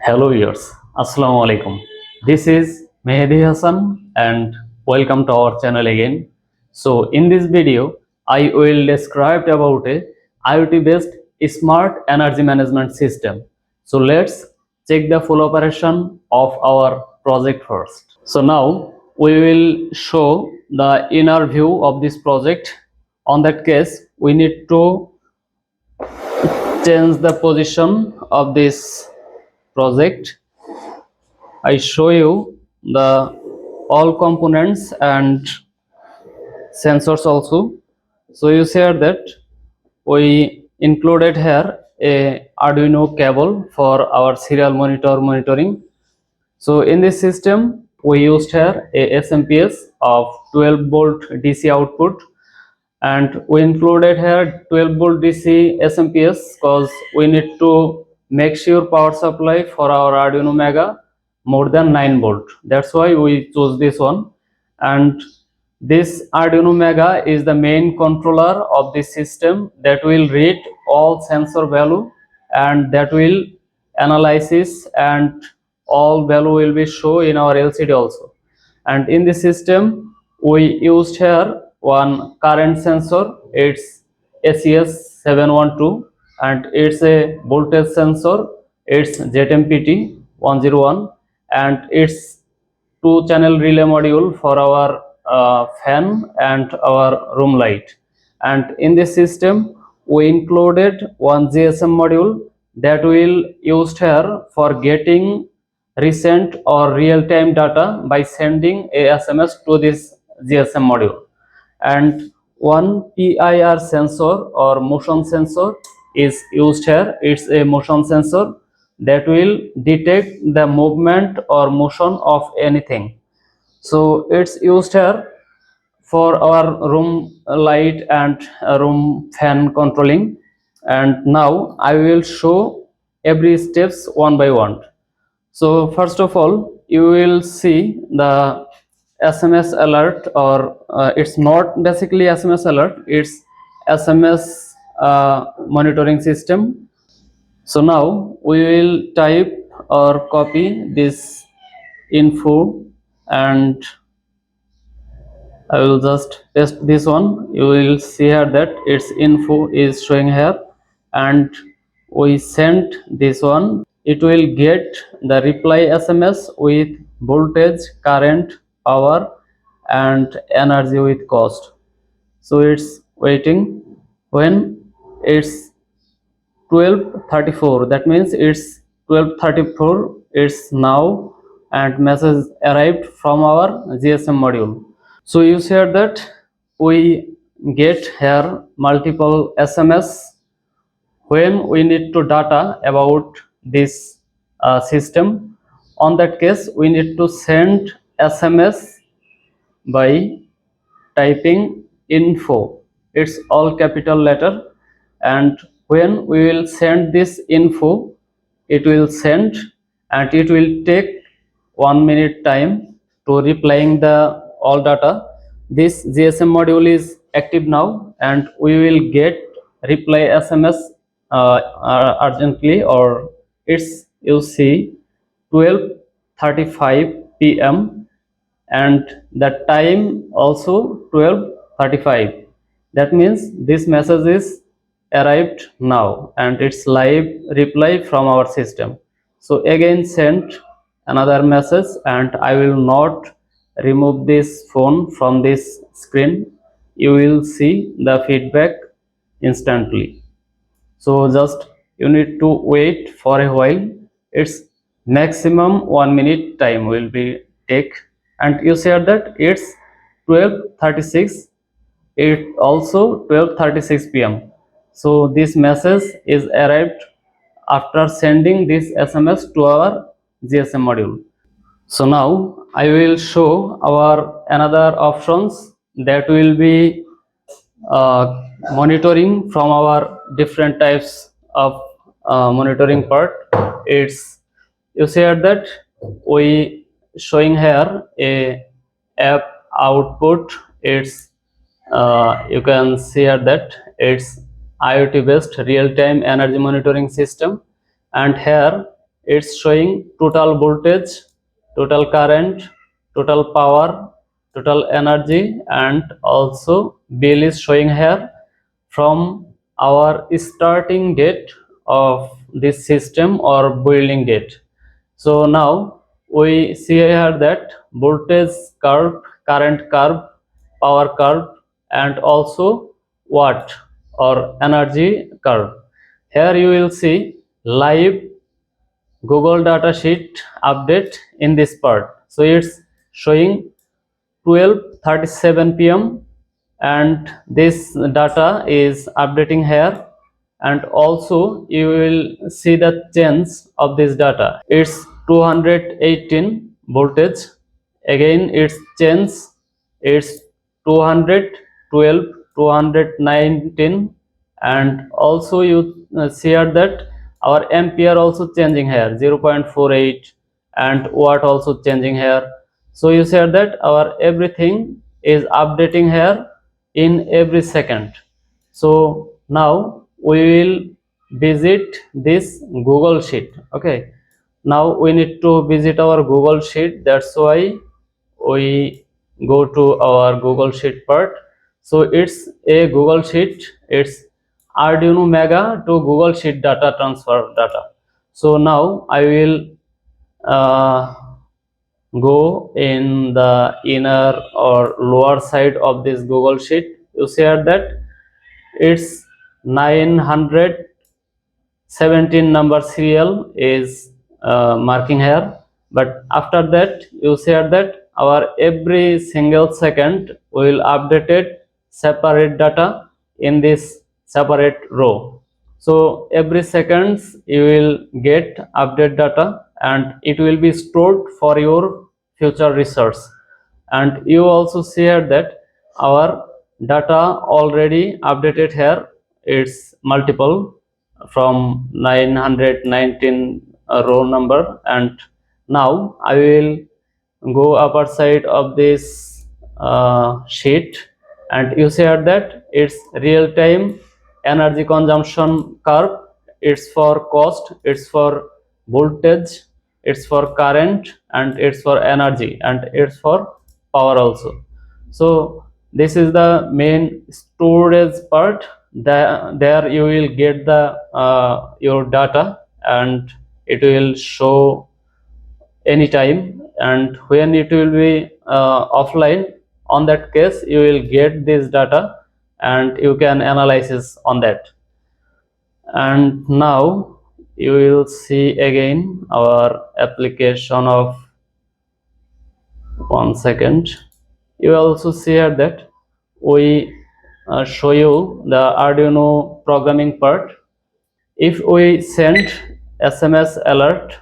Hello viewers, Assalamu alaikum. This is Mehdi Hassan and welcome to our channel again. So in this video, I will describe about a IoT-based smart energy management system. So let's check the full operation of our project first. So now we will show the inner view of this project. On that case, we need to change the position of this project. I show you the all components and sensors also. So you see here that we included here a Arduino cable for our serial monitor monitoring. So in this system we used here a SMPS of 12 volt DC output, and we included here 12 volt DC SMPS because we need to make sure power supply for our Arduino Mega more than 9 volt. That's why we chose this one. And this Arduino Mega is the main controller of this system that will read all sensor value, and that will analysis, and all value will be shown in our LCD also. And in this system we used here one current sensor. It's ACS 712, and it's a voltage sensor. It's ZMPT 101, and it's 2-channel relay module for our fan and our room light. And in this system we included one GSM module that will used here for getting recent or real-time data by sending a SMS to this GSM module. And one PIR sensor or motion sensor is used here. It's a motion sensor that will detect the movement or motion of anything. So it's used here for our room light and room fan controlling. And now I will show every steps one by one. So first of all, you will see the SMS alert, or it's not basically SMS alert, it's SMS monitoring system. So now we will type or copy this info, and I will just paste this one. You will see here that its info is showing here, and we sent this one. It will get the reply SMS with voltage, current, power, and energy with cost. So it's waiting. When it's 12:34, that means it's 12:34, it's now, and message arrived from our GSM module. So you said that we get here multiple SMS when we need to data about this system. On that case, we need to send SMS by typing info. It's all capital letter, and when we will send this info, it will send, and it will take 1 minute time to replying the all data. This GSM module is active now, and we will get reply SMS urgently, or it's you see 12:35 p.m. and the time also 12:35. That means this message is arrived now, and it's live reply from our system. So again send another message, and I will not remove this phone from this screen. You will see the feedback instantly. So just you need to wait for a while. It's maximum 1 minute time will be take, and you said that it's 12:36. It also 12:36 p.m. So this message is arrived after sending this SMS to our GSM module. So now I will show our another options that will be monitoring from our different types of monitoring part. It's you said that we showing here a app output. It's you can see here that it's IoT based real-time energy monitoring system, and here it's showing total voltage, total current, total power, total energy, and also bill is showing here from our starting date of this system or building date. So now we see here that voltage curve, current curve, power curve, and also watt or energy curve. Here you will see live Google datasheet update in this part. So it's showing 12:37 p.m. and this data is updating here, and also you will see the change of this data. It's 218 voltage, again it's change, it's 212, 219, and also you see here that our ampere also changing here 0.48, and watt also changing here. So you said that our everything is updating here in every second. So now we will visit this Google Sheet. Okay, now we need to visit our Google Sheet. That's why we go to our Google Sheet part. So it's a Google Sheet. It's Arduino Mega to Google Sheet data transfer data. So now I will go in the inner or lower side of this Google Sheet. You see that it's 917 number serial is marking here, but after that you see that our every single second will updated separate data in this separate row. So every seconds you will get update data and it will be stored for your future research. And you also see here that our data already updated here. It's multiple from 919 row number, and now I will go upper side of this sheet, and you see here that it's real-time energy consumption curve. It's for cost, it's for voltage, it's for current, and it's for energy, and it's for power also. So this is the main storage part. There you will get the your data, and it will show anytime, and when it will be offline, on that case you will get this data and you can analyze on that. And now you will see again our application of 1 second. You also see here that we show you the Arduino programming part. If we send SMS alert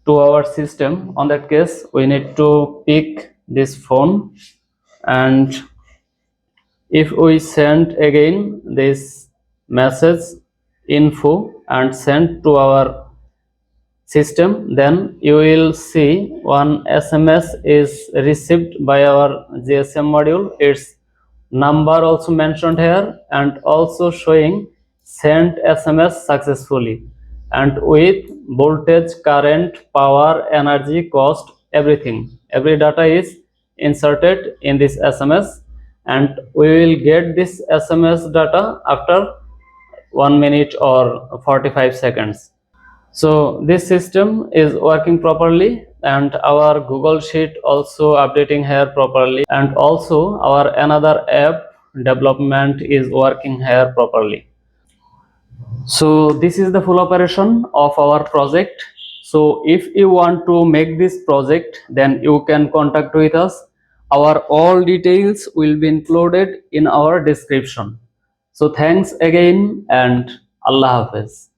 to our system, on that case we need to pick this phone, and if we send again this message info and send to our system, then you will see one SMS is received by our GSM module. Its number also mentioned here, and also showing sent SMS successfully, and with voltage, current, power, energy, cost, everything, every data is inserted in this SMS, and we will get this SMS data after 1 minute or 45 seconds. So this system is working properly, and our Google Sheet also updating here properly, and also our another app development is working here properly. So this is the full operation of our project. So if you want to make this project, then you can contact with us. Our all details will be included in our description. So thanks again, and Allah Hafiz.